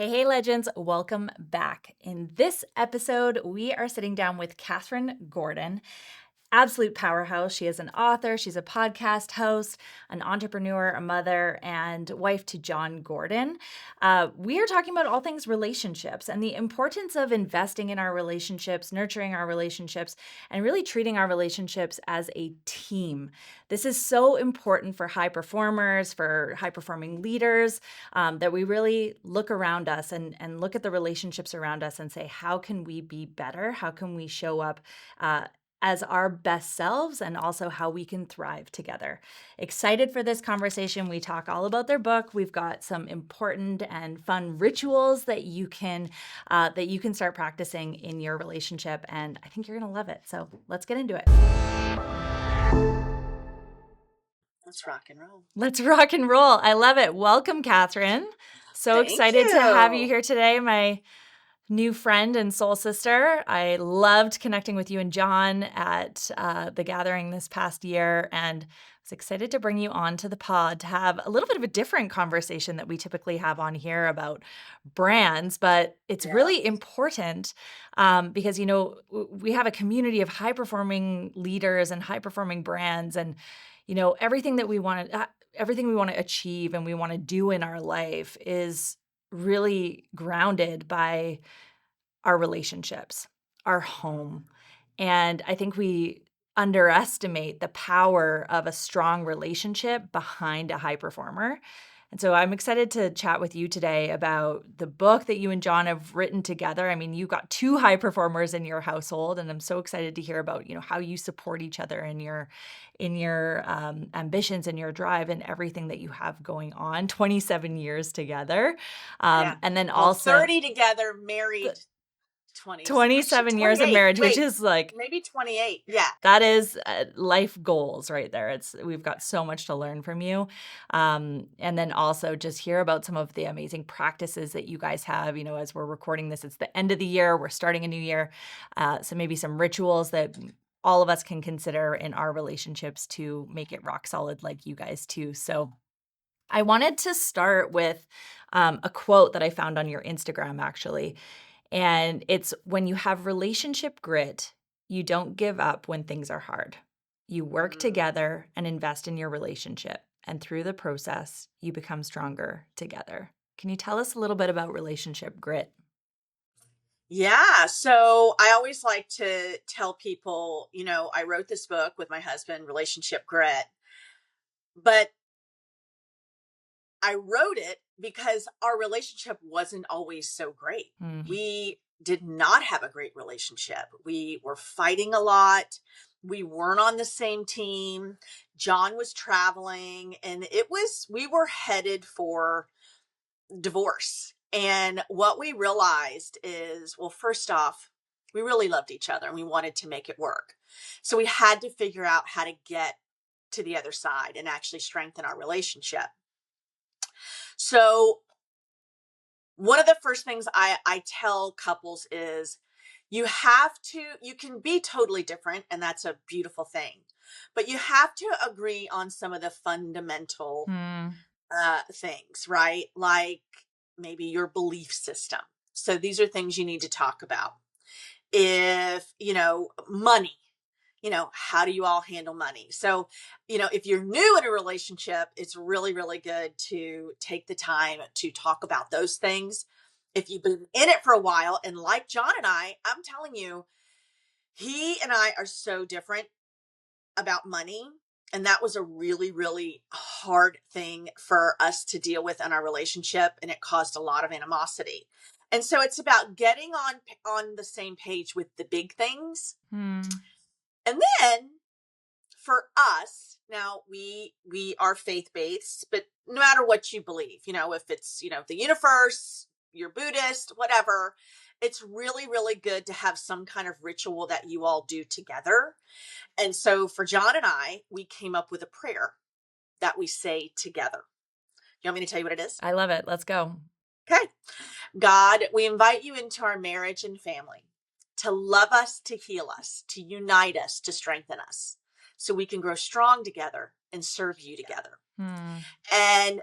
Hey, legends, welcome back. In this episode, we are sitting down with Kathryn Gordon, absolute powerhouse. She is an author, she's a podcast host, an entrepreneur, a mother, and wife to John Gordon. We are talking about all things relationships and the importance of investing in our relationships, nurturing our relationships, and really treating our relationships as a team. This is so important for high performers, for high performing leaders, that we really look around us and look at the relationships around us and say, how can we be better? How can we show up as our best selves, and also how we can thrive together. Excited for this conversation. We talk all about their book. We've got some important and fun rituals that you can start practicing in your relationship, and I think you're gonna love it. So let's get into it. Let's rock and roll. Let's rock and roll. I love it. Welcome, Kathryn. So Thank excited to have you you. here today, my new friend and soul sister. I loved connecting with you and John at the gathering this past year, and was excited to bring you on to the pod to have a little bit of a different conversation that we typically have on here about brands, but it's really important because, you know, we have a community of high-performing leaders and high-performing brands, and, you know, everything we want to achieve and we want to do in our life is really grounded by our relationships, our home. And I think we underestimate the power of a strong relationship behind a high performer. And so I'm excited to chat with you today about the book that you and John have written together. I mean, you've got two high performers in your household, and I'm so excited to hear about, you know, how you support each other in your ambitions and your drive and everything that you have going on. 27 years together, and then Well, also 30 together, married 20, actually 27 years of 28. marriage, which Wait, is like, maybe 28. Yeah. that is life goals right there. We've got so much to learn from you. And then also just hear about some of the amazing practices that you guys have. You know, as we're recording this, it's the end of the year. We're starting a new year. So maybe some rituals that all of us can consider in our relationships to make it rock solid like you guys too. So I wanted to start with a quote that I found on your Instagram, actually. And it's, when you have relationship grit, you don't give up when things are hard. You work together and invest in your relationship. And through the process, you become stronger together. Can you tell us a little bit about relationship grit? Yeah. So I always like to tell people, you know, I wrote this book with my husband, Relationship Grit, but I wrote it because our relationship wasn't always so great. Mm. We did not have a great relationship. We were fighting a lot. We weren't on the same team. John was traveling, and we were headed for divorce. And what we realized is, well, first off, we really loved each other and we wanted to make it work. So we had to figure out how to get to the other side and actually strengthen our relationship. So one of the first things I tell couples is, you can be totally different, and that's a beautiful thing, but you have to agree on some of the fundamental things, right? Like maybe your belief system. So these are things you need to talk about. If, you know, money, you know, how do you all handle money? So, you know, if you're new in a relationship, it's really, really good to take the time to talk about those things. If you've been in it for a while, and like John and I'm telling you, he and I are so different about money. And that was a really, really hard thing for us to deal with in our relationship. And it caused a lot of animosity. And so it's about getting on the same page with the big things. And then for us, now we are faith-based, but no matter what you believe, you know, if it's, you know, the universe, you're Buddhist, whatever, it's really, really good to have some kind of ritual that you all do together. And so for John and I, we came up with a prayer that we say together. You want me to tell you what it is? I love it. Let's go. Okay. God, we invite you into our marriage and family to love us, to heal us, to unite us, to strengthen us, so we can grow strong together and serve you together. And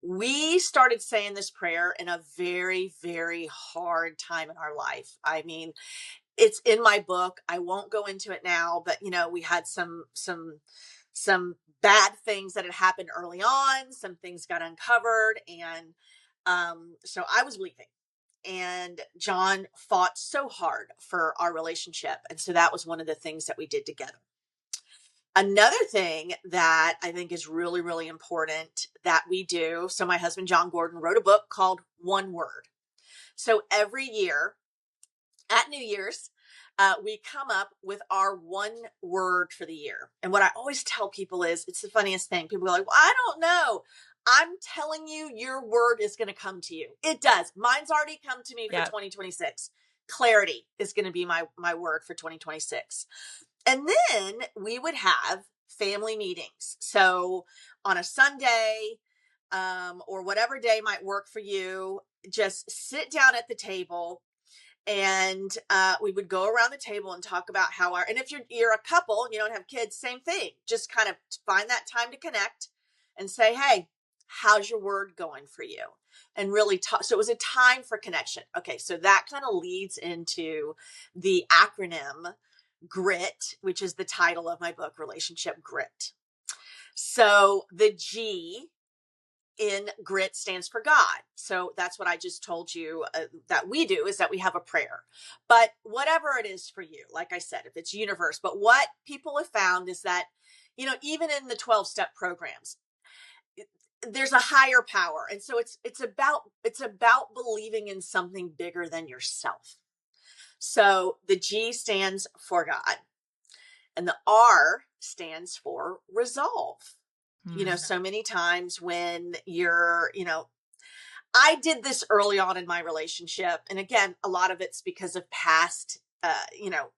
we started saying this prayer in a very, very hard time in our life. I mean, it's in my book. I won't go into it now, but we had some bad things that had happened early on. Some things got uncovered, and so I was leaving. And John fought so hard for our relationship. And so that was one of the things that we did together. Another thing that I think is really, really important that we do. So my husband, John Gordon, wrote a book called One Word. So every year at New Year's, we come up with our one word for the year. And what I always tell people is, it's the funniest thing. People are like, well, I don't know. I'm telling you, your word is going to come to you. It does. Mine's already come to me for Yeah. 2026. Clarity is going to be my word for 2026. And then we would have family meetings. So on a Sunday, or whatever day might work for you, just sit down at the table, and we would go around the table and talk about and if you're a couple and you don't have kids, same thing. Just kind of find that time to connect and say, hey, how's your word going for you? And really talk. So it was a time for connection. Okay, so that kind of leads into the acronym GRIT, which is the title of my book, Relationship Grit. So the G in GRIT stands for God. So that's what I just told you that we do, is that we have a prayer. But whatever it is for you, like I said, if it's universe, but what people have found is that, even in the 12-step programs, there's a higher power. And so it's about believing in something bigger than yourself. So the G stands for God, and the R stands for resolve. So many times when I did this early on in my relationship. And again, a lot of it's because of past,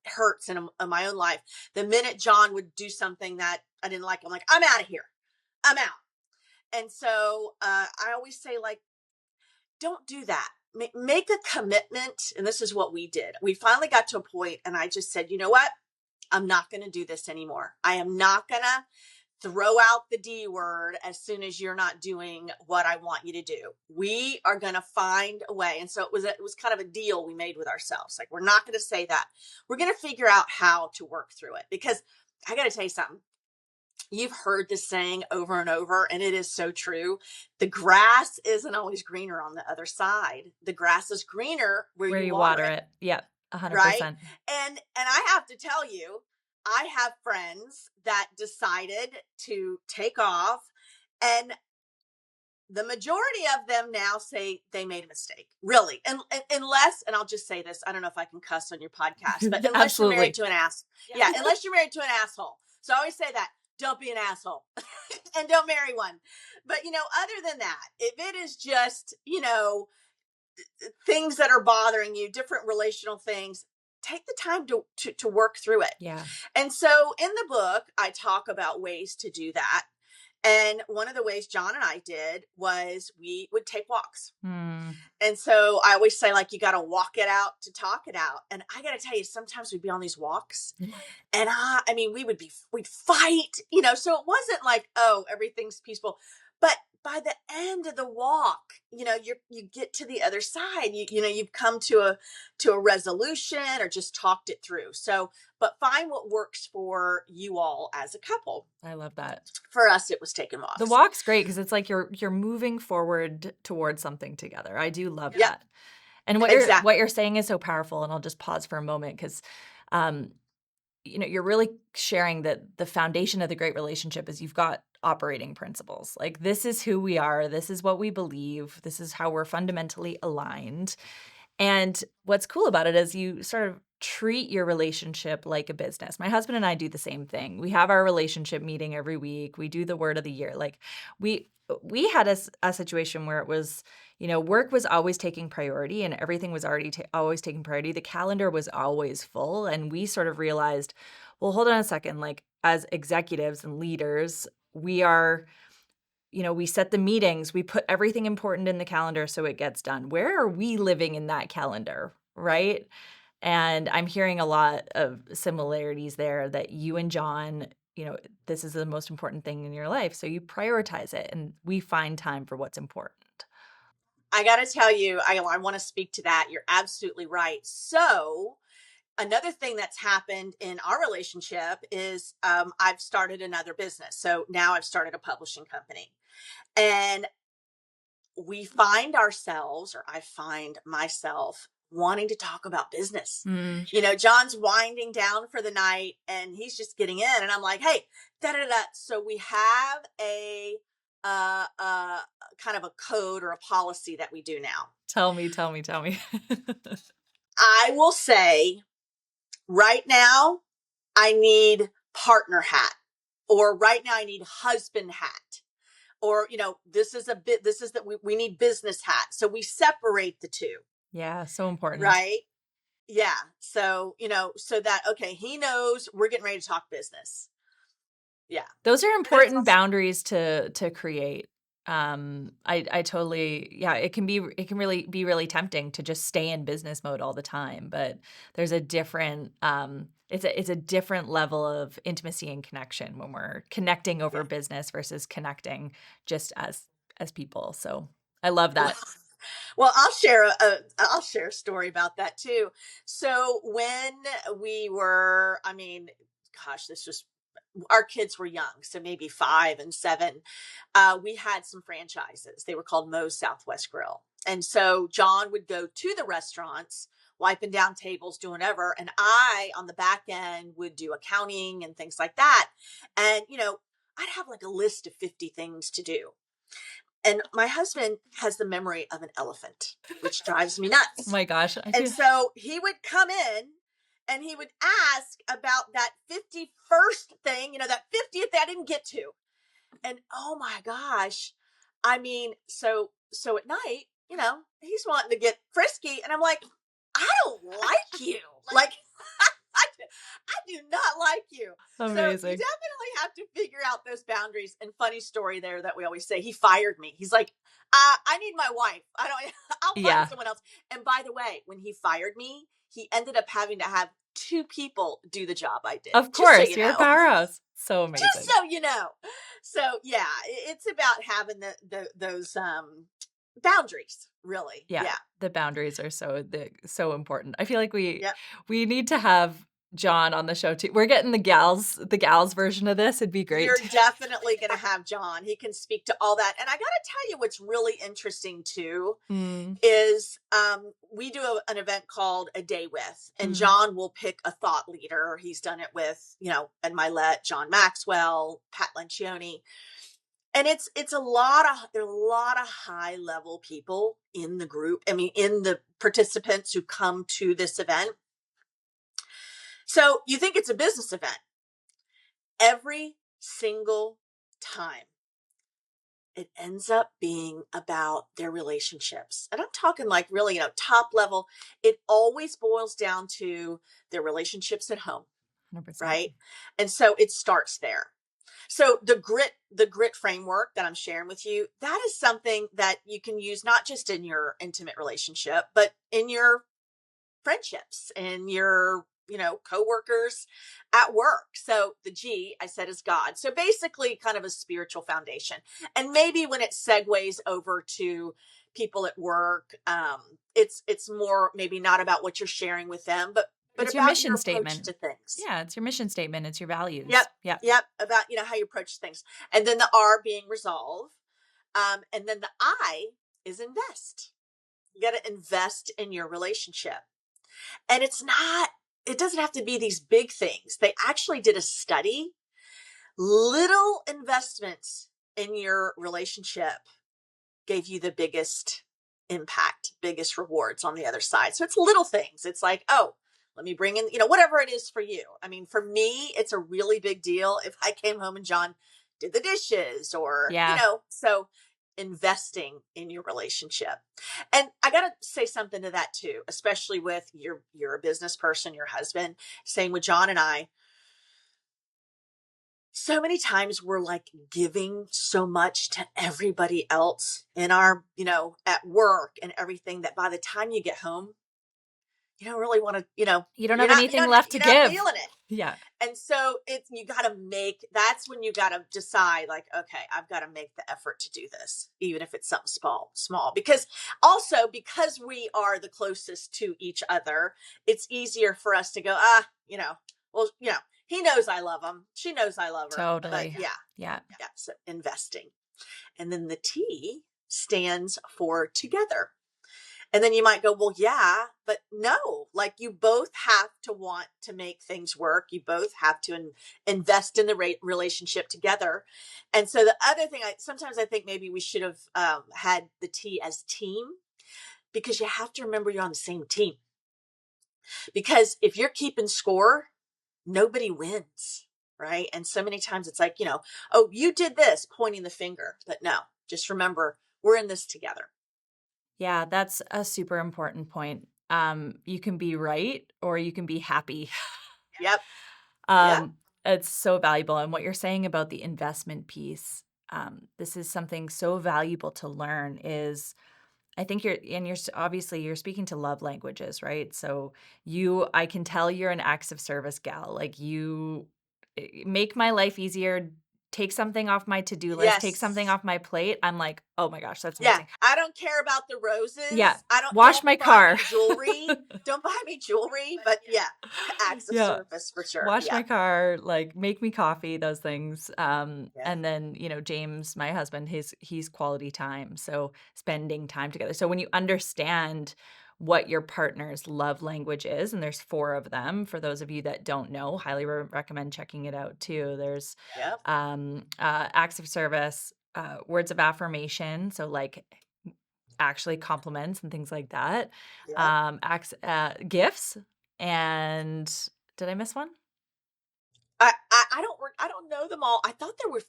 hurts in my own life. The minute John would do something that I didn't like, I'm like, I'm out of here. I'm out. And so I always say, like, don't do that. Make a commitment. And this is what we did. We finally got to a point, and I just said, you know what? I'm not going to do this anymore. I am not going to throw out the D word as soon as you're not doing what I want you to do. We are going to find a way. And so it was kind of a deal we made with ourselves. Like, we're not going to say that. We're going to figure out how to work through it. Because I got to tell you something. You've heard this saying over and over, and it is so true. The grass isn't always greener on the other side. The grass is greener where Where you you water water it. it. Yep. Right. 100%. And I have to tell you, I have friends that decided to take off, and the majority of them now say they made a mistake, really. And unless, and I'll just say this, I don't know if I can cuss on your podcast, but unless you're married Absolutely. to an ass. Yeah, unless you're married to an asshole. So I always say that, don't be an asshole and don't marry one. But, other than that, if it is just, things that are bothering you, different relational things, take the time to work through it. Yeah. And so in the book, I talk about ways to do that. And one of the ways John and I did was we would take walks. And so I always say, like, you got to walk it out to talk it out. And I got to tell you, sometimes we'd be on these walks, and I mean, we'd fight, so it wasn't like, oh, everything's peaceful. But by the end of the walk, you get to the other side. You've come to a resolution, or just talked it through. So, but find what works for you all as a couple. I love that. For us, it was taking walks. The walk's great because it's like you're moving forward towards something together. I do love that. And what Exactly. you're saying is so powerful, and I'll just pause for a moment because you're really sharing that the foundation of the great relationship is you've got operating principles. Like, this is who we are, this is what we believe, this is how we're fundamentally aligned. And what's cool about it is you sort of treat your relationship like a business. My husband and I do the same thing. We have our relationship meeting every week. We do the word of the year. Like, we had a situation where it was, work was always taking priority, and everything was already always taking priority. The calendar was always full, and we sort of realized, well, hold on a second. Like, as executives and leaders, we are, we set the meetings, we put everything important in the calendar so it gets done. Where are we living in that calendar, right? And I'm hearing a lot of similarities there, that you and John this is the most important thing in your life. So you prioritize it, and we find time for what's important. I got to tell you, I want to speak to that. You're absolutely right. So, another thing that's happened in our relationship is I've started another business. So now I've started a publishing company. And we find ourselves, or I find myself, wanting to talk about business. Mm. John's winding down for the night and he's just getting in. And I'm like, hey, da da da. So we have a kind of a code or a policy that we do now. Tell me, tell me, tell me. I will say right now, I need partner hat, or right now I need husband hat, or, this is that we need business hat. So we separate the two. Yeah, so important. Right. Yeah. So, so that, okay, he knows we're getting ready to talk business. Yeah. Those are But it's important also, boundaries to create. I totally, yeah, it can really be really tempting to just stay in business mode all the time, but there's a different, it's a different level of intimacy and connection when we're connecting over yeah. business versus connecting just as people. So I love Well, that. well, I'll share a story about that too. So when we were, gosh, this was, our kids were young, so maybe 5 and 7. We had some franchises. They were called Moe's Southwest Grill, and so John would go to the restaurants, wiping down tables, doing whatever, and I on the back end would do accounting and things like that. And I'd have like a list of 50 things to do. And my husband has the memory of an elephant, which drives me Oh nuts. my gosh, I And feel so he would come in and he would ask about that 51st thing, that 50th that I didn't get to. And oh my gosh. So at night, he's wanting to get frisky. And I'm like, I don't like you. Like, I do not like you. So you amazing. definitely have to figure out those boundaries. And funny story there that we always say, he fired me. He's like, I need my wife. I don't, I'll find Yeah, someone else. And by the way, when he fired me, he ended up having to have 2 people do the job I did, of just so course, you you're a know. powerhouse. So Just amazing. so you know. So yeah, it's about having those boundaries, really. Yeah, Yeah. the boundaries are so important. I feel like Yep. we need to have John on the show too. We're getting the gals version of this. It'd be great. You're definitely going to have John. He can speak to all that. And I got to tell you what's really interesting too Mm, is we do an event called A Day With, and mm. John will pick a thought leader. He's done it with, Ed Milet, John Maxwell, Pat Lencioni. And it's there are a lot of high level people in the group. I mean, in the participants who come to this event. So you think it's a business event. Every single time it ends up being about their relationships. And I'm talking like really, top level. It always boils down to their relationships at home, 100%. right? And so it starts there. So the grit framework that I'm sharing with you, that is something that you can use not just in your intimate relationship, but in your friendships and your coworkers at work. So the G I said is God. So basically kind of a spiritual foundation. And maybe when it segues over to people at work, it's more maybe not about what you're sharing with them, but It's your about your mission approach statement. to things. Yeah, it's your mission statement. It's your Yep. values. Yeah. Yep. About how you approach things. And then the R being resolve. And then the I is invest. You got to invest in your relationship. And it doesn't have to be these big things. They actually did a study. Little investments in your relationship gave you the biggest impact, biggest rewards on the other side. So it's little things. It's like, oh, let me bring in, whatever it is for you. I mean, for me, it's a really big deal if I came home and John did the dishes or, Yeah. so investing in your relationship. And I got to say something to that too, especially with you're a business person, your husband, same with John and I. So many times we're like giving so much to everybody else in our, at work and everything that by the time you get home, you don't really want to, You don't have anything left to you're not give. feeling it. Yeah, And so it's, you got to make, that's when you got to decide, like, okay, I've got to make the effort to do this, even if it's something small, because also because we are the closest to each other, it's easier for us to go, well, he knows I love him. She knows I love her. But totally. yeah, Yeah. yeah. So investing. And then the T stands for together. And then you might go, well, yeah, but no, like you both have to want to make things work. You both have to invest in the relationship together. And so the other thing, sometimes I think maybe we should have had the T as team, because you have to remember you're on the same team. Because if you're keeping score, nobody wins. Right. And so many times it's like, oh, you did this, pointing the finger. But no, just remember, we're in this together. Yeah, that's a super important point. You can be right or you can be happy. Yep. Yep. Um, it's so valuable, and what you're saying about the investment piece, this is something so valuable to learn is I think obviously you're speaking to love languages, right? So I can tell you're an acts of service gal. Like you make my life easier, take something off my to-do list, take something Yes. off my plate. I'm like, "Oh my gosh, that's Yeah, amazing." I don't care about the Yeah. roses. Wash Don't my buy car. me jewelry. Don't buy me jewelry, but yeah, acts of Yeah. service for sure. Wash Yeah. my car, like, make me coffee, those things, Yeah. and then, James, my husband, he's quality time, so spending time together. So when you understand what your partner's love language is, and there's 4 of them, for those of you that don't know, highly recommend checking it out too. There's, Yep. acts of service, words of affirmation, so, like, actually compliments and things like that, Yep. gifts, and did I miss one? I don't know them all. I thought there were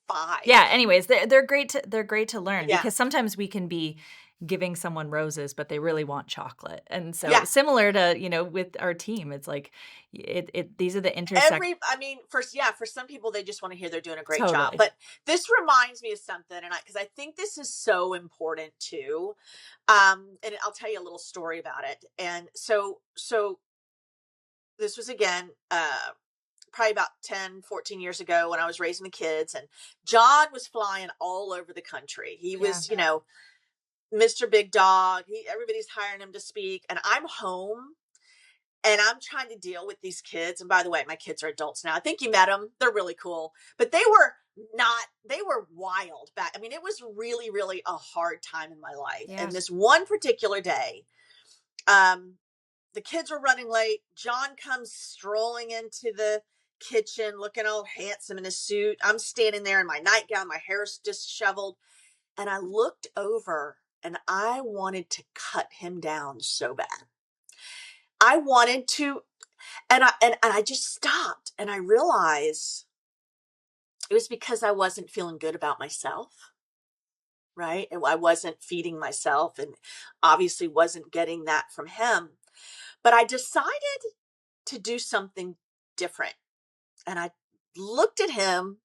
Yeah, 5. anyways, they're great to learn Yeah. because sometimes we can be giving someone roses, but they really want chocolate, and so Yeah. similar to, with our team, it's like, these are the intersect I mean, for some people, they just want to hear they're doing a great job. totally. But this reminds me of something, because I think this is so important too. And I'll tell you a little story about it. And so this was again, probably about 10, 14 years ago when I was raising the kids, and John was flying all over the country. He Yeah, was, Mr. Big Dog. Everybody's hiring him to speak, and I'm home and I'm trying to deal with these kids. And by the way, my kids are adults now. I think you met them. They're really cool, but they were wild back. I mean, it was really, really a hard time in my life. yeah, And this one particular day, um, the kids were running late. John comes strolling into the kitchen looking all handsome in his suit. I'm standing there in my nightgown, my hair's disheveled. And I looked over and I wanted to cut him down so bad. I wanted to, and I just stopped and I realized it was because I wasn't feeling good about myself, right? And I wasn't feeding myself and obviously wasn't getting that from him. But I decided to do something different. And I looked at him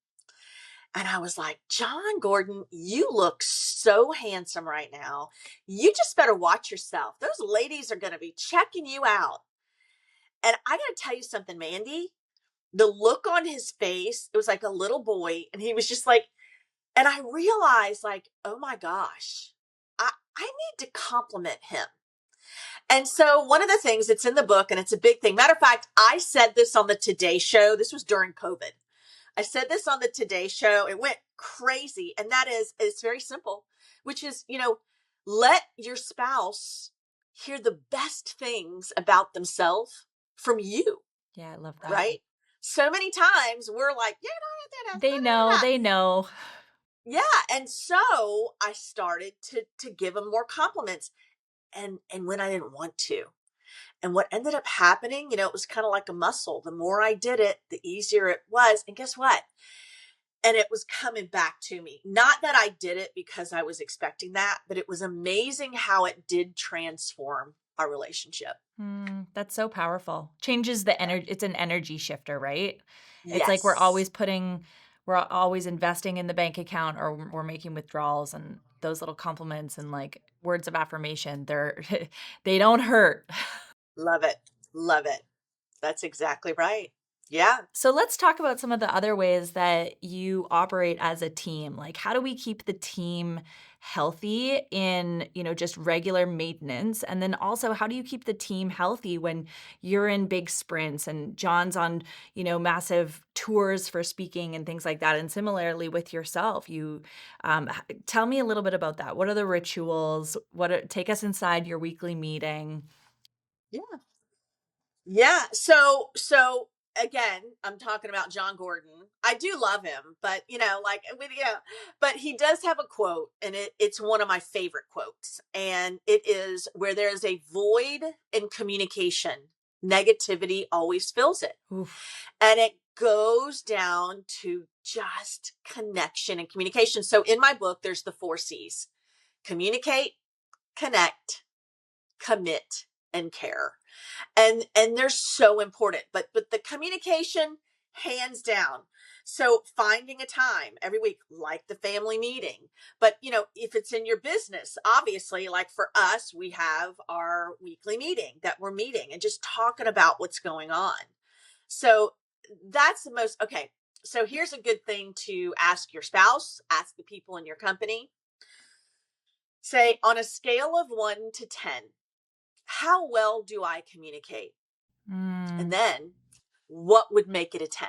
and I was like, John Gordon, you look so handsome right now. You just better watch yourself. Those ladies are going to be checking you out. And I got to tell you something, Mandy. The look on his face, it was like a little boy. And he was just like, and I realized, like, oh my gosh, I need to compliment him. And so one of the things that's in the book, and it's a big thing. Matter of fact, I said this on the Today Show. This was during COVID. I said this on the Today Show. It went crazy. And that is, it's very simple, which is, let your spouse hear the best things about themselves from you, yeah, I love that. right? So many times we're like, yeah, no, no, They know, no, no. they know. Yeah. And so I started to give them more compliments, and when I didn't want to. And what ended up happening, it was kind of like a muscle. The more I did it, the easier it was. And guess what? And it was coming back to me. Not that I did it because I was expecting that, but it was amazing how it did transform our relationship. That's so powerful. Changes the energy. It's an energy shifter, right? It's like Yes. we're always investing in the bank account or we're making withdrawals and those little compliments and like words of affirmation, they don't hurt. Love it. Love it. That's exactly right. Yeah. So let's talk about some of the other ways that you operate as a team. Like, how do we keep the team healthy in, just regular maintenance? And then also, how do you keep the team healthy when you're in big sprints and John's on, massive tours for speaking and things like that? And similarly with yourself, tell me a little bit about that. What are the rituals? Take us inside your weekly meeting. Yeah. Yeah. So again, I'm talking about John Gordon. I do love him, but but he does have a quote, and it's one of my favorite quotes. And it is, where there is a void in communication, negativity always fills it. Oof. And it goes down to just connection and communication. So in my book, there's the 4 C's: communicate, connect, commit, and care. And they're so important, but the communication, hands down. So finding a time every week, like the family meeting. But if it's in your business, obviously, like for us, we have our weekly meeting that we're meeting and just talking about what's going on. So that's the most okay. So here's a good thing to ask your spouse, ask the people in your company. Say, on a scale of 1 to 10, how well do I communicate? And Mm. then, what would make it a 10?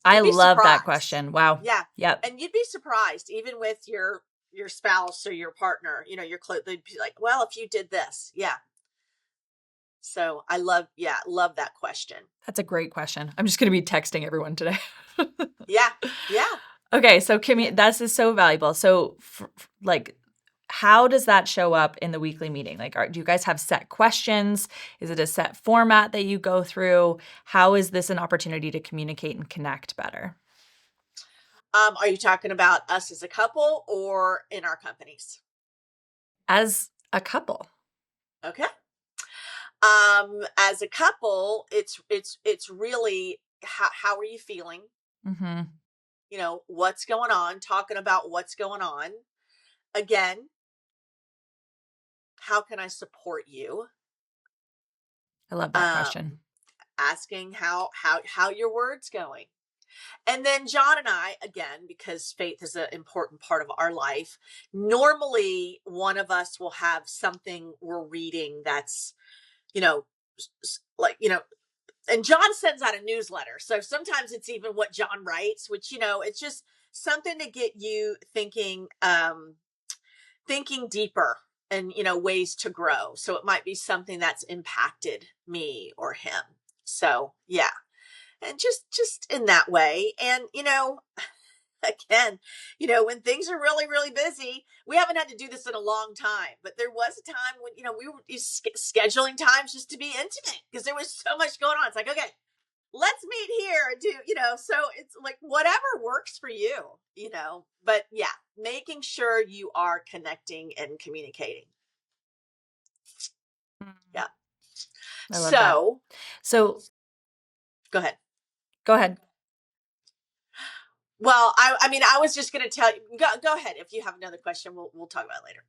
I You'd be love that surprised. question. Wow. Yeah. Yep. And you'd be surprised, even with your spouse or your partner, your close, they'd be like, well, if you did this. Yeah. So love that question. That's a great question. I'm just gonna be texting everyone today. Yeah. Yeah. Okay, so Yeah. this is so valuable. So, like, how does that show up in the weekly meeting? Like, do you guys have set questions? Is it a set format that you go through? How is this an opportunity to communicate and connect better? Are you talking about us as a couple or in our companies? As a couple. Okay. As a couple, it's really, how are you feeling? Mhm. What's going on, talking about what's going on. Again, how can I support you? I love that Um, question. Asking how your words going. And then John and I, again, because faith is an important part of our life, normally one of us will have something we're reading that's, you know, like, and John sends out a newsletter. So sometimes it's even what John writes, which, it's just something to get you thinking deeper, and ways to grow. So it might be something that's impacted me or him. So yeah. And just in that way. And again, when things are really really busy, we haven't had to do this in a long time, but there was a time when we were scheduling times just to be intimate because there was so much going on. It's like, okay, let's meet here and do, so it's like whatever works for you. But yeah, making sure you are connecting and communicating. Mm. Yeah. I love that. So So, go ahead. go ahead. Well, I mean, I was just going to tell you, go ahead. If you have another question, we'll talk about it later.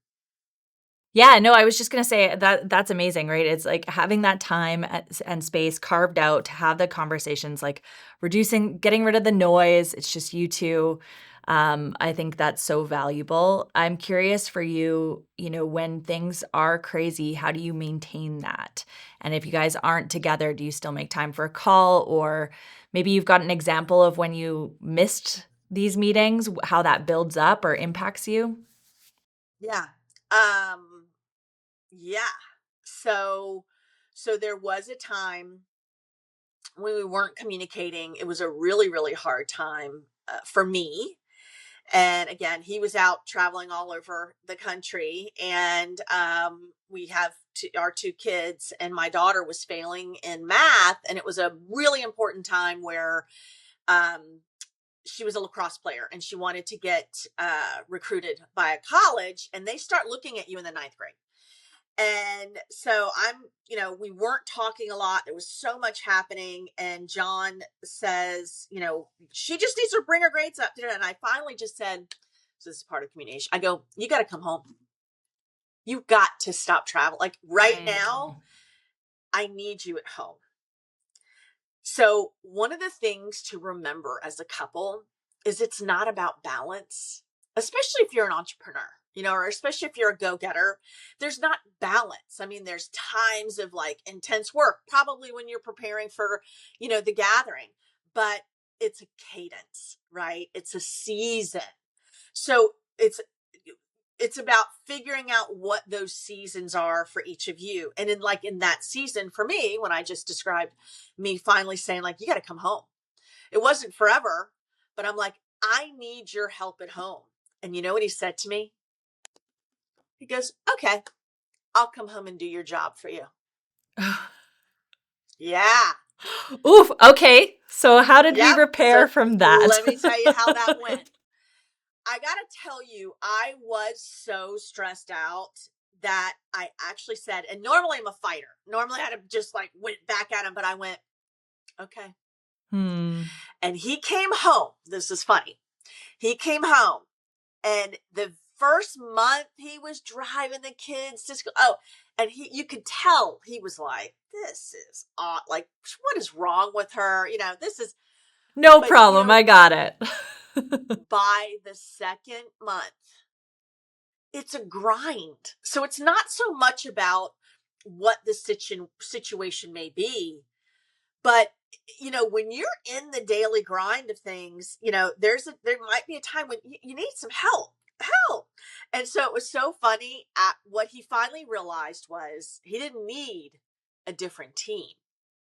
Yeah, no, I was just gonna say that that's amazing, right? It's like having that time and space carved out to have the conversations, like getting rid of the noise. It's just you two. I think that's so valuable. I'm curious for you, when things are crazy, how do you maintain that? And if you guys aren't together, do you still make time for a call? Or maybe you've got an example of when you missed these meetings, how that builds up or impacts you? Yeah. Um, yeah. So, so there was a time when we weren't communicating. It was a really, really hard time for me. And again, he was out traveling all over the country, and we have our 2 kids, and my daughter was failing in math, and it was a really important time where um, she was a lacrosse player and she wanted to get recruited by a college, and they start looking at you in the ninth grade. And so we weren't talking a lot. There was so much happening. And John says, she just needs to bring her grades up. And I finally just said, so this is part of communication. I go, you got to come home. You've got to stop traveling. Like right now, Mm. I need you at home. So, one of the things to remember as a couple is it's not about balance, especially if you're an entrepreneur, or especially if you're a go getter. There's not balance. I mean, there's times of like intense work, probably when you're preparing for, the gathering, but it's a cadence, right? It's a season. So, it's about figuring out what those seasons are for each of you. And in that season for me, when I just described me finally saying like, you got to come home. It wasn't forever, but I'm like, I need your help at home. And you know what he said to me? He goes, okay, I'll come home and do your job for you. Yeah. Oof. Okay. So how did we Yep. So repair from that? let me tell you how that went. I got to tell you, I was so stressed out that I actually said, and normally I'm a fighter. Normally I'd have just like went back at him, but I went, okay. Hmm. And he came home. This is funny. He came home, and the first month he was driving the kids to school. Oh, and you could tell he was like, this is odd. Like, what is wrong with her? This is, No but problem. I got it. by the second month, it's a grind. So it's not so much about what the situation may be, but when you're in the daily grind of things, there might be a time when you need some help. And so it was so funny. At what he finally realized was he didn't need a different team.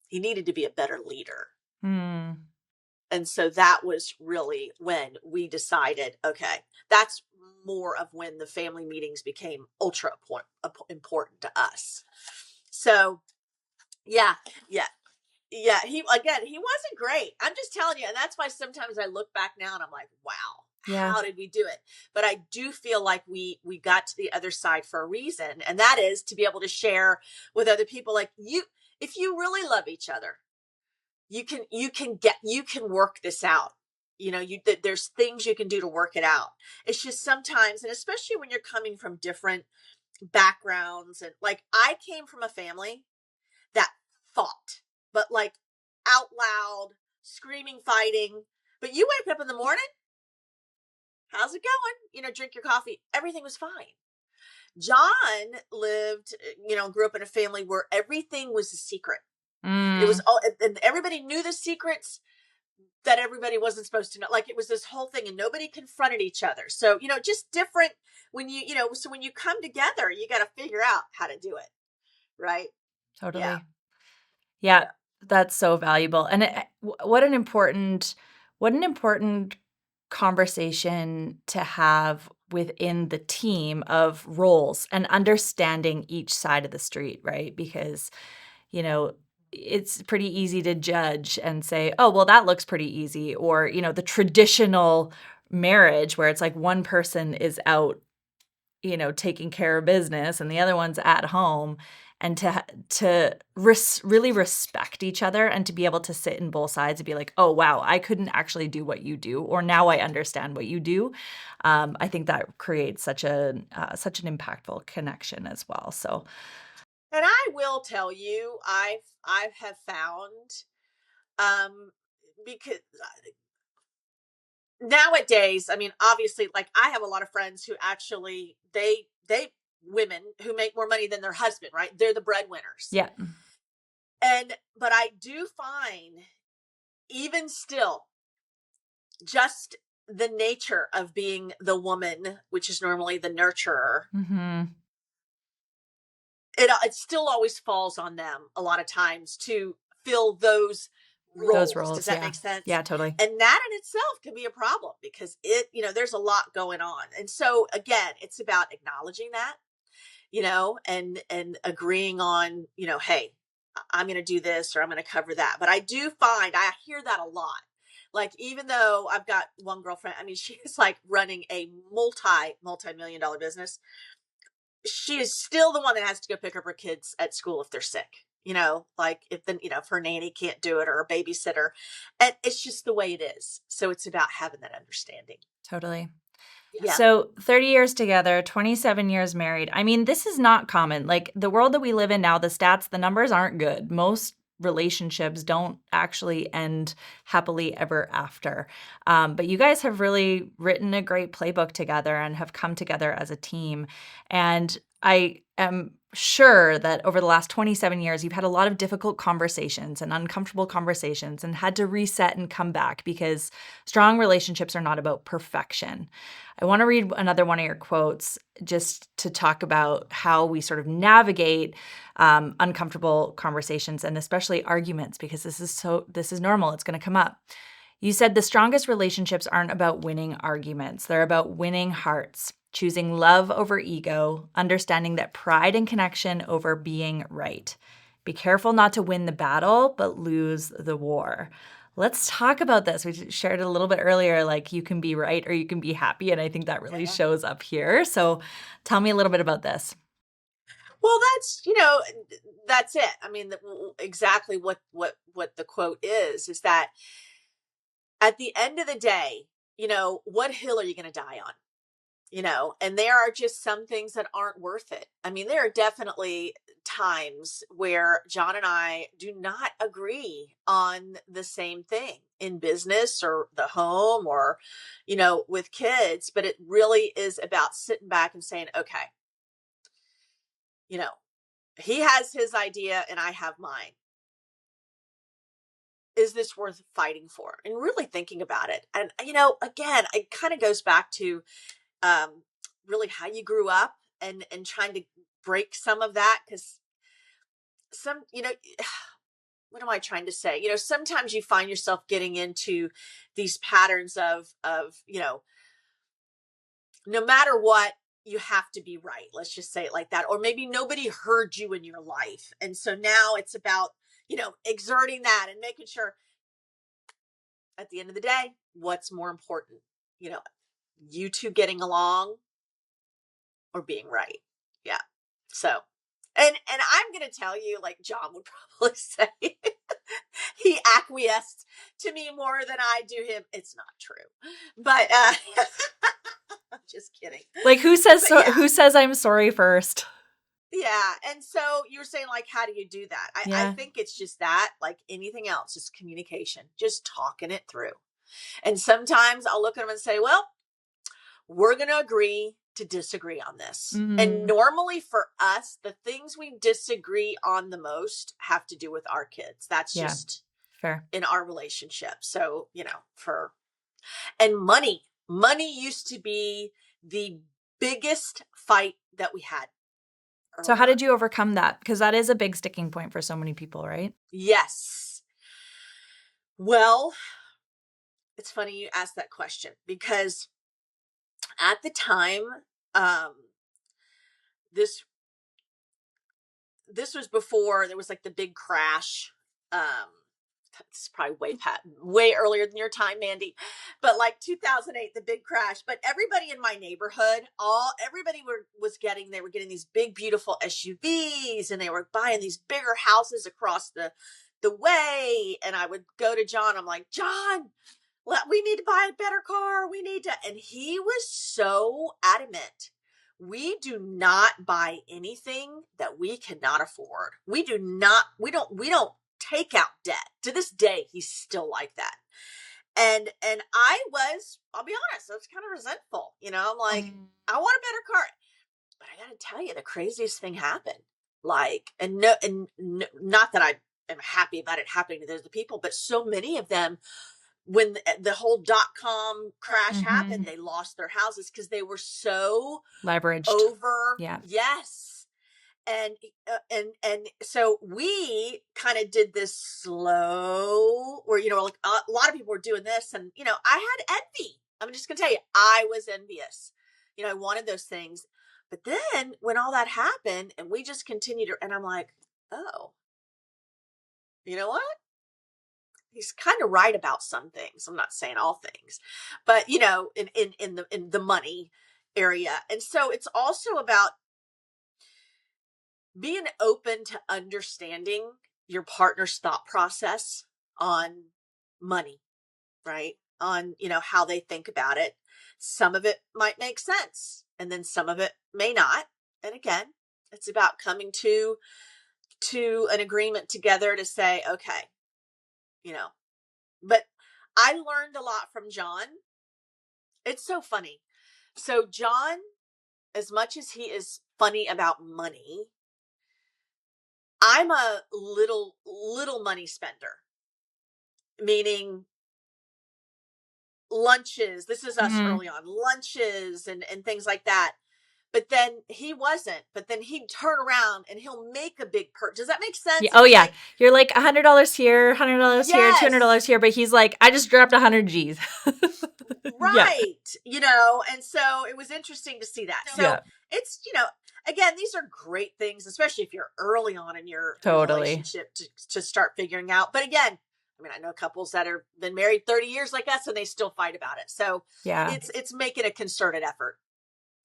He needed to be a better leader. Hmm. And so that was really when we decided, okay, that's more of when the family meetings became ultra important to us. So yeah, yeah, yeah. He wasn't great. I'm just telling you. And that's why sometimes I look back now and I'm like, wow, Yeah. how did we do it? But I do feel like we got to the other side for a reason. And that is to be able to share with other people, like, if you really love each other, you can work this out. There's things you can do to work it out. It's just sometimes, and especially when you're coming from different backgrounds, and like I came from a family that fought, but like out loud, screaming, fighting. But you wake up in the morning, how's it going? Drink your coffee. Everything was fine. John lived, grew up in a family where everything was a secret. It was Mm, all, and everybody knew the secrets that everybody wasn't supposed to know. Like it was this whole thing, and nobody confronted each other. So, just different when so when you come together, you got to figure out how to do it. Right. Yeah. totally. Yeah, Yeah. that's so valuable. And what an important conversation to have within the team of roles and understanding each side of the street, right? Because, you know, it's pretty easy to judge and say, "Oh, well, that looks pretty easy." Or, the traditional marriage where it's like one person is out, taking care of business and the other one's at home, and to really respect each other and to be able to sit in both sides and be like, "Oh, wow, I couldn't actually do what you do," or "Now I understand what you do." I think that creates such an impactful connection as well. So, And I will tell you, I have found, um, because nowadays, I mean, obviously, like I have a lot of friends who actually they women who make more money than their husband, right? They're the breadwinners. yeah. But I do find, even still, just the nature of being the woman, which is normally the nurturer, Mhm. it still always falls on them a lot of times to fill those Those roles. Does roles, that yeah. make sense? Yeah, totally. And that in itself can be a problem because there's a lot going on. And so again, it's about acknowledging that, and agreeing on, hey, I'm going to do this or I'm going to cover that. But I do find I hear that a lot. Like, even though I've got one girlfriend, I mean, she's like running a multi-million dollar business. She is still the one that has to go pick up her kids at school if they're sick. Like if her nanny can't do it or a babysitter. And it's just the way it is. So it's about having that understanding. Totally. Yeah. So 30 years together, 27 years married. I mean, this is not common. Like the world that we live in now, the numbers aren't good. Most relationships don't actually end happily ever after. But you guys have really written a great playbook together and have come together as a team. And I am sure that over the last 27 years, you've had a lot of difficult conversations and uncomfortable conversations and had to reset and come back, because strong relationships are not about perfection. I want to read another one of your quotes just to talk about how we sort of navigate uncomfortable conversations and especially arguments, because this is normal. It's going to come up. You said the strongest relationships aren't about winning arguments. They're about winning hearts, choosing love over ego, understanding that pride and connection over being right. Be careful not to win the battle, but lose the war. Let's talk about this. We shared it a little bit earlier, like you can be right or you can be happy. And I think that really shows up here. So tell me a little bit about this. Well, that's it. I mean, exactly what the quote is that at the end of the day, what hill are you going to die on? And there are just some things that aren't worth it. I mean, there are definitely times where John and I do not agree on the same thing in business or the home or, with kids, but it really is about sitting back and saying, okay, you know, he has his idea and I have mine. Is this worth fighting for? And really thinking about it. And, again, it kind of goes back to really how you grew up and trying to break some of that. Because what am I trying to say? Sometimes you find yourself getting into these patterns of no matter what, you have to be right. Let's just say it like that. Or maybe nobody heard you in your life. And so now it's about, exerting that and making sure at the end of the day, what's more important? You two getting along or being right. Yeah. So, and I'm going to tell you, like John would probably say, he acquiesced to me more than I do him. It's not true, but I'm just kidding. Like who says But yeah, who says I'm sorry first? yeah. And so you're saying, like, how do you do that? I Yeah. think it's just that, like anything else, just communication, just talking it through. And sometimes I'll look at them and say, well, we're going to agree to disagree on this. And Mm, normally for us, the things we disagree on the most have to do with our kids. That's yeah. just Fair. in our relationship. So, and money used to be the biggest fight that we had So early how on. did you overcome that? Because that is a big sticking point for so many people, right? Yes. Well, it's funny you asked that question because at the time, um, this this was before there was like the big crash. It's probably way earlier than your time, Mandy, but like 2008, the big crash. But everybody in my neighborhood, they were getting these big, beautiful SUVs, and they were buying these bigger houses across the way. And I would go to John. I'm like, John, we need to buy a better car. We need to, and he was so adamant. We do not buy anything that we cannot afford. We don't take out debt. To this day, he's still like that. And I'll be honest, I was kind of resentful. I'm like, Mm. I want a better car. But I gotta tell you, the craziest thing happened. Like, and no, and no, not that I am happy about it happening to those people, but so many of them, when the whole .com crash happened, Mm-hmm. they lost their houses because they were so Leveraged. over. Yeah. Yes. And so we kind of did this slow where, like a lot of people were doing this, and I had envy. I'm just gonna tell you, I was envious. I wanted those things. But then when all that happened and we just continued to, and I'm like, oh, you know what, he's kind of right about some things. I'm not saying all things, but in the money area. And so it's also about being open to understanding your partner's thought process on money, right? On, how they think about it. Some of it might make sense and then some of it may not. And again, it's about coming to to an agreement together to say, okay, you know, but I learned a lot from John. It's so funny. So John, as much as he is funny about money, I'm a little money spender, meaning lunches. This is us Mm. early on, lunches and things like that. But then he wasn't. But then he'd turn around and he'll make a big purchase. Does that make Yeah. sense? It Oh was yeah. like, You're like $100 here, $100 here, $200 yes, here, but he's like, I just dropped 100 G's. Yeah. right. And so it was interesting to see that. So Yeah. it's, again, these are great things, especially if you're early on in your Totally. relationship to start figuring out. But again, I mean, I know couples that have been married 30 years like us and they still fight about it. So Yeah. it's making a concerted effort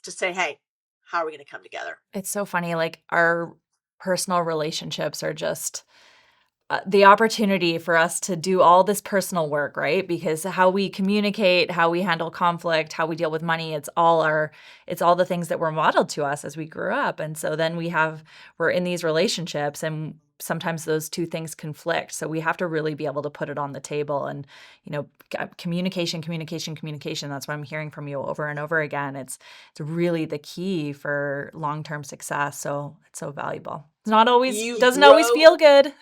to say, hey, how are we going to come together? It's so funny. Like our personal relationships are just the opportunity for us to do all this personal work, right? Because how we communicate, how we handle conflict, how we deal with money, it's all the things that were modeled to us as we grew up. And so then we're in these relationships and sometimes those two things conflict. So we have to really be able to put it on the table and, communication, communication, communication. That's what I'm hearing from you over and over again. It's really the key for long-term success. So it's so valuable. It's not always You doesn't always grow. feel good.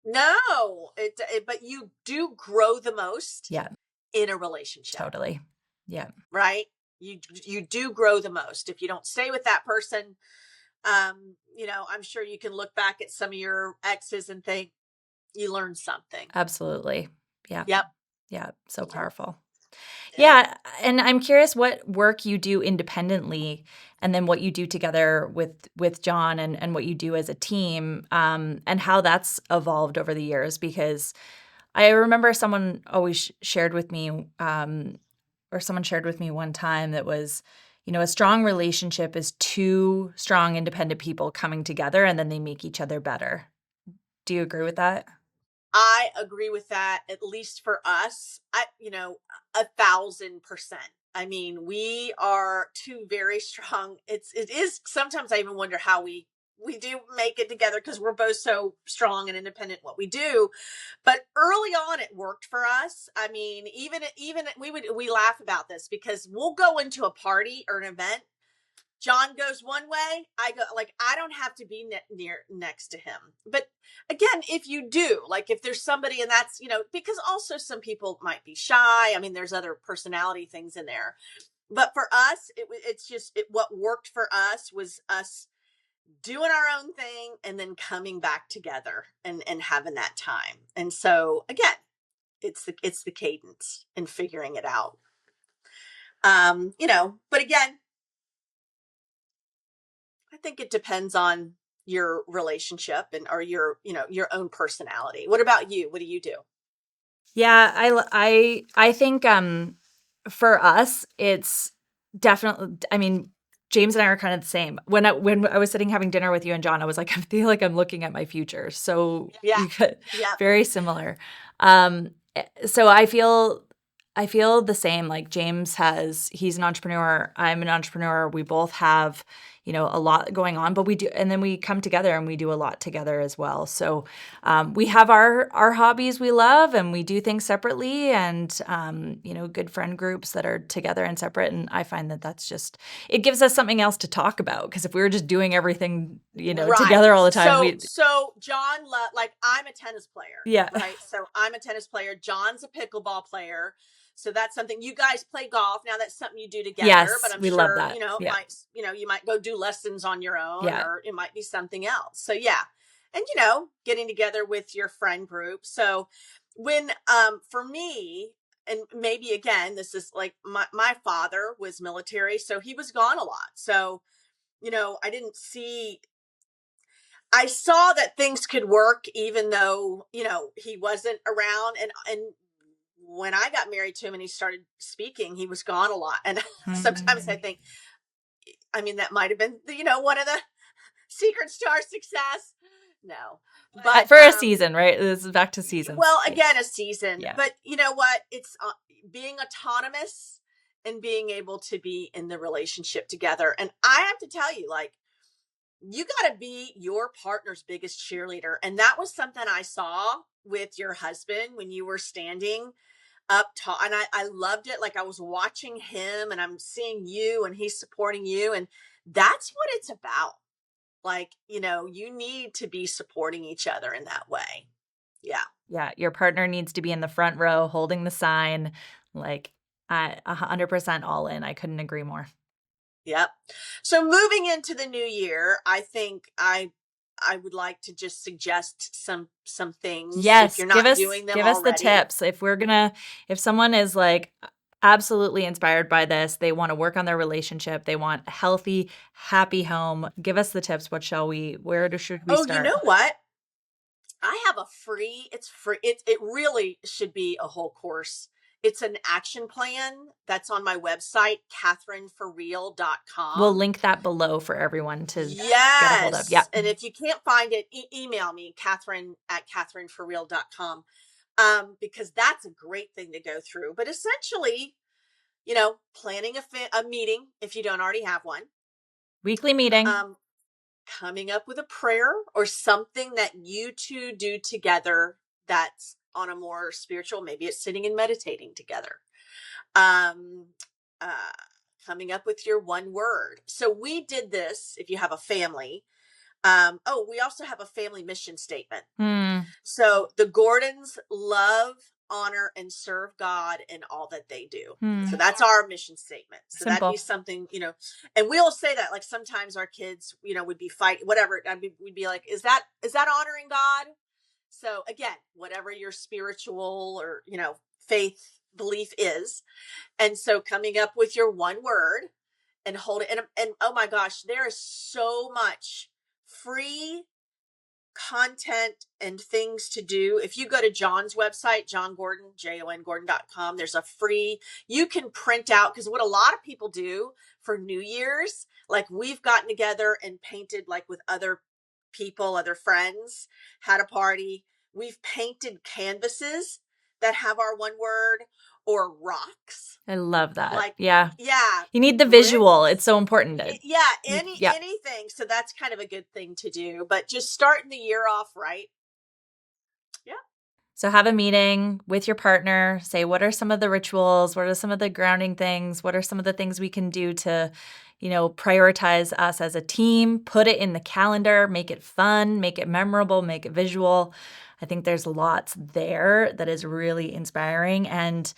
No, but you do grow the most Yeah. in a relationship, Totally. Yeah, right? You do grow the most if you don't stay with that person. I'm sure you can look back at some of your exes and think you learned something. absolutely. Yeah, Yep. yeah, so Yep. powerful. Yep. Yeah, and I'm curious what work you do independently and then what you do together with John and what you do as a team, and how that's evolved over the years because I remember someone always shared with me, or someone shared with me one time that was, a strong relationship is two strong independent people coming together and then they make each other better. Do you agree with that? I agree with that, at least for us. 1,000%. I mean, we are two very strong. It is sometimes I even wonder how we do make it together because we're both so strong and independent what we do. But early on it worked for us. I mean, even we laugh about this because we'll go into a party or an event. John goes one way, I go, like, I don't have to be near next to him. But again, if you do, like, if there's somebody and that's, because also some people might be shy. I mean, there's other personality things in there. But for us, it's just what worked for us was us doing our own thing and then coming back together and having that time. And so again, it's the cadence and figuring it out. But again, I think it depends on your relationship and or your own personality. What about you? What do you do? Yeah, I think for us it's definitely, I mean, James and I are kind of the same. When I was sitting having dinner with you and John, I was like, I feel like I'm looking at my future. So Yeah. we could Yeah. very similar. So I feel the same. Like he's an entrepreneur, I'm an entrepreneur. We both have, a lot going on, but we do, and then we come together and we do a lot together as well. So we have our hobbies we love, and we do things separately, and good friend groups that are together and separate. And I find that that's just it gives us something else to talk about because if we were just doing everything Right. together all the time, So John, like I'm a tennis player, yeah. right? So I'm a tennis player. John's a pickleball player. So that's something you guys play golf. Now that's something you do together, but Yes, I'm we love sure, that. Yeah, you might go do lessons on your own yeah. or it might be something else. So yeah. And getting together with your friend group. So when for me, and maybe again, this is like my father was military, so he was gone a lot. So, I didn't see I saw that things could work even though, he wasn't around and when I got married to him and he started speaking, he was gone a lot. And sometimes I Mhm. think, I mean, that might have been, one of the secrets to our success. No, but, For a season, right? This is back to seasons. well, Yeah. again, a season, Yeah. but you know what? It's being autonomous and being able to be in the relationship together. And I have to tell you, like, you got to be your partner's biggest cheerleader. And that was something I saw with your husband when you were standing up tall. And I loved it. Like I was watching him and I'm seeing you and he's supporting you. And that's what it's about. Like, you need to be supporting each other in that way. Yeah. Yeah, your partner needs to be in the front row holding the sign, like, 100% all in. I couldn't agree more. Yep. So moving into the new year, I think I would like to just suggest some things if Yes, you're give not us doing them give us the already. tips. If someone is, like, absolutely inspired by this, they wanna work on their relationship, they want a healthy, happy home, give us the tips. Should we Oh, you start? know what? I have it's free. It really should be a whole course. It's an action plan that's on my website, We'll kathrynforreal.com. link that below for everyone to get a hold of. Yeah. Yes. And if you can't find it, email me, Kathryn at kathrynforreal.com. Because that's a great thing to go through. But essentially, planning a meeting if you don't already have one, Weekly meeting. um, coming up with a prayer or something that you two do together that's on a more spiritual, maybe it's sitting and meditating together. Um, uh, Coming up with your one word. So we did this if you have a family. We also have a family mission statement. Hmm, So the Gordons love, honor, and serve God in all that they do. So hmm. that's our mission statement. So that'd be Simple. something, and we'll say that like sometimes our kids, would be fighting, whatever. We'd be like, is that honoring God? So again, whatever your spiritual or, faith belief is. And so coming up with your one word and hold it. And oh my gosh, there is so much free content and things to do. If you go to John's website, John Gordon, JON Gordon.com, there's a free, you can print out, because what a lot of people do for New Year's, like we've gotten together and painted like with other people, other friends, had a party. We've painted canvases that have our one word or rocks. I love that. Like, Yeah. yeah, You need the visual. It's bricks. so important. Yeah, Yeah. anything. So that's kind of a good thing to do, but just starting the year off right. Yeah. So have a meeting with your partner. Say, what are some of the rituals? What are some of the grounding things? What are some of the things we can do to, prioritize us as a team? Put it in the calendar, make it fun, make it memorable, make it visual. I think there's lots there that is really inspiring. And,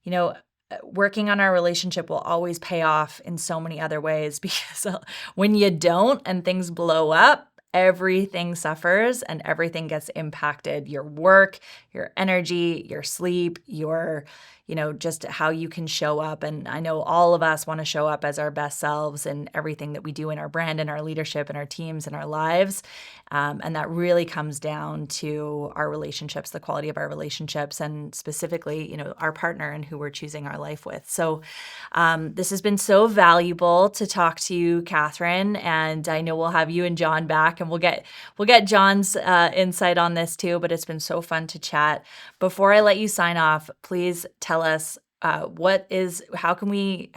you know, working on our relationship will always pay off in so many other ways because when you don't and things blow up, everything suffers and everything gets impacted. Your work, your energy, your sleep, just how you can show up. And I know all of us want to show up as our best selves in everything that we do in our brand and our leadership and our teams and our lives. And that really comes down to our relationships, the quality of our relationships, and specifically, our partner and who we're choosing our life with. So this has been so valuable to talk to you, Kathryn, and I know we'll have you and John back, and we'll get John's insight on this too. But it's been so fun to chat. Before I let you sign off, please tell us how can we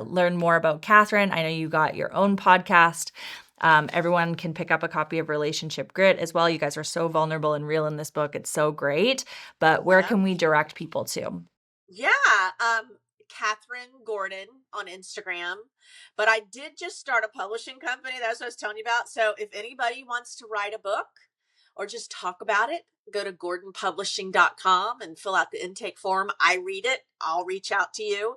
learn more about Kathryn? I know you got your own podcast. Everyone can pick up a copy of Relationship Grit as well. You guys are so vulnerable and real in this book. It's so great. But where Yeah. can we direct people to? Yeah. Kathryn Gordon on Instagram. But I did just start a publishing company. That's what I was telling you about. So if anybody wants to write a book or just talk about it, go to gordonpublishing.com and fill out the intake form. I read it. I'll reach out to you.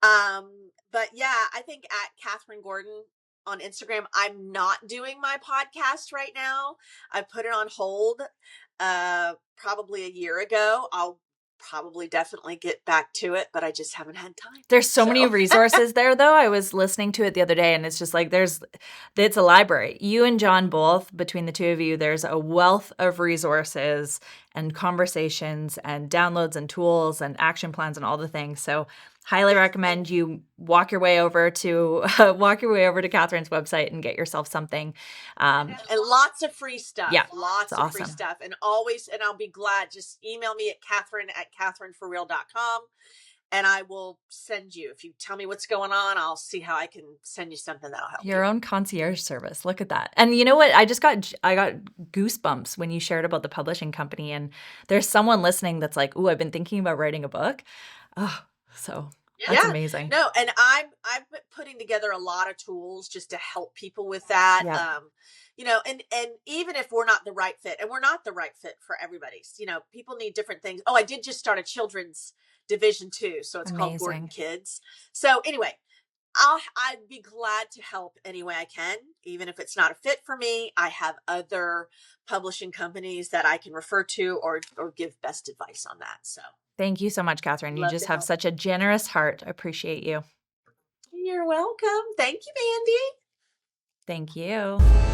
But yeah, I think at Kathryn Gordon on Instagram. I'm not doing my podcast right now. I put it on hold probably a year ago. I'll probably definitely get back to it, but I just haven't had time. There's so many So resources there, though. I was listening to it the other day, and it's just like it's a library. You and John both, between the two of you, there's a wealth of resources and conversations and downloads and tools and action plans and all the things. So highly yes, and recommend you walk your way over to Kathryn's website and get yourself something. and lots of free stuff, Yeah, it's lots of free awesome. stuff. And always, and I'll be glad, just email me at Kathryn@kathrynforreal.com. and I will send you. If you tell me what's going on, I'll see how I can send you something that'll help you. Your own concierge service. Look at that. And you know what? I got goosebumps when you shared about the publishing company, and there's someone listening that's like, "Ooh, I've been thinking about writing a book." Oh, so that's Yeah. amazing. No, and I've been putting together a lot of tools just to help people with that. Yep. And even if we're not the right fit, and we're not the right fit for everybody, people need different things. Oh, I did just start a children's division too, so it's called Gordon Amazing. Kids. So anyway, I'd be glad to help any way I can, even if it's not a fit for me. I have other publishing companies that I can refer to or give best advice on that. So Thank you so much, Kathryn. You love just to have help. such a generous heart. I appreciate you. You're welcome. Thank you, Mandy. Thank you.